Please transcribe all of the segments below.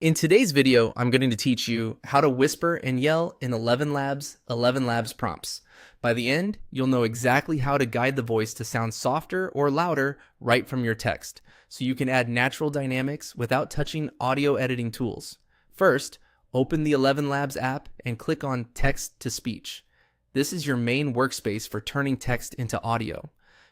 In today's video, I'm going to teach you how to whisper and yell in ElevenLabs prompts. By the end, you'll know exactly how to guide the voice to sound softer or louder right from your text, so you can add natural dynamics without touching audio editing tools. First, open the ElevenLabs app and click on Text to Speech. This is your main workspace for turning text into audio.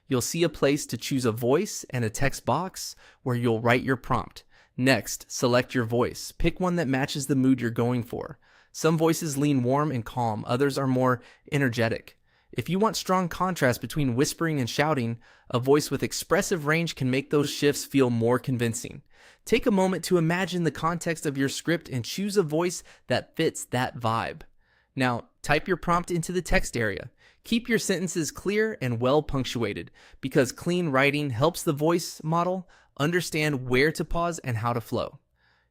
You'll see a place to choose a voice and a text box where you'll write your prompt. Next, select your voice. Pick one that matches the mood you're going for. Some voices lean warm and calm, others are more energetic. If you want strong contrast between whispering and shouting, a voice with expressive range can make those shifts feel more convincing. Take a moment to imagine the context of your script and choose a voice that fits that vibe. Now, type your prompt into the text area. Keep your sentences clear and well punctuated, because clean writing helps the voice model understand where to pause and how to flow.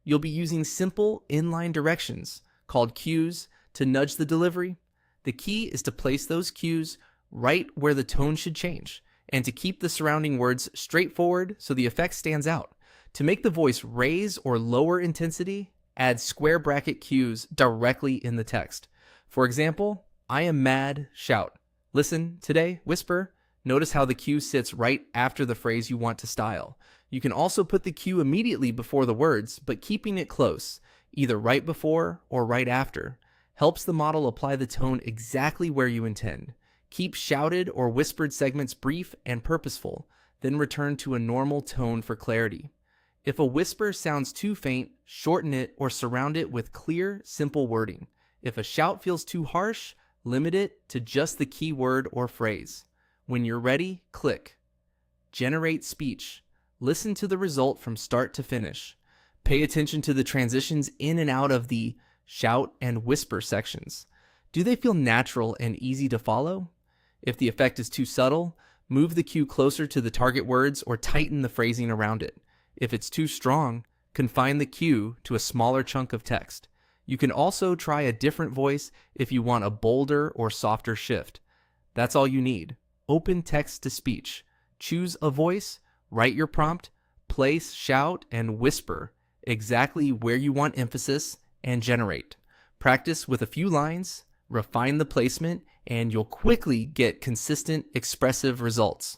You'll be using simple inline directions called cues to nudge the delivery. The key is to place those cues right where the tone should change, and to keep the surrounding words straightforward so the effect stands out. To make the voice raise or lower intensity, add square bracket cues directly in the text. For example, I am mad, shout. Listen, today, whisper. Notice how the cue sits right after the phrase you want to style. You can also put the cue immediately before the words, but keeping it close, either right before or right after, helps the model apply the tone exactly where you intend. Keep shouted or whispered segments brief and purposeful, then return to a normal tone for clarity. If a whisper sounds too faint, shorten it or surround it with clear, simple wording. If a shout feels too harsh, limit it to just the key word or phrase. When you're ready, click Generate Speech. Listen to the result from start to finish. Pay attention to the transitions in and out of the shout and whisper sections. Do they feel natural and easy to follow? If the effect is too subtle, move the cue closer to the target words or tighten the phrasing around it. If it's too strong, confine the cue to a smaller chunk of text. You can also try a different voice if you want a bolder or softer shift. That's all you need. Open text to speech. Choose a voice, write your prompt, place, shout, and whisper exactly where you want emphasis, and generate. Practice with a few lines, refine the placement, and you'll quickly get consistent, expressive results.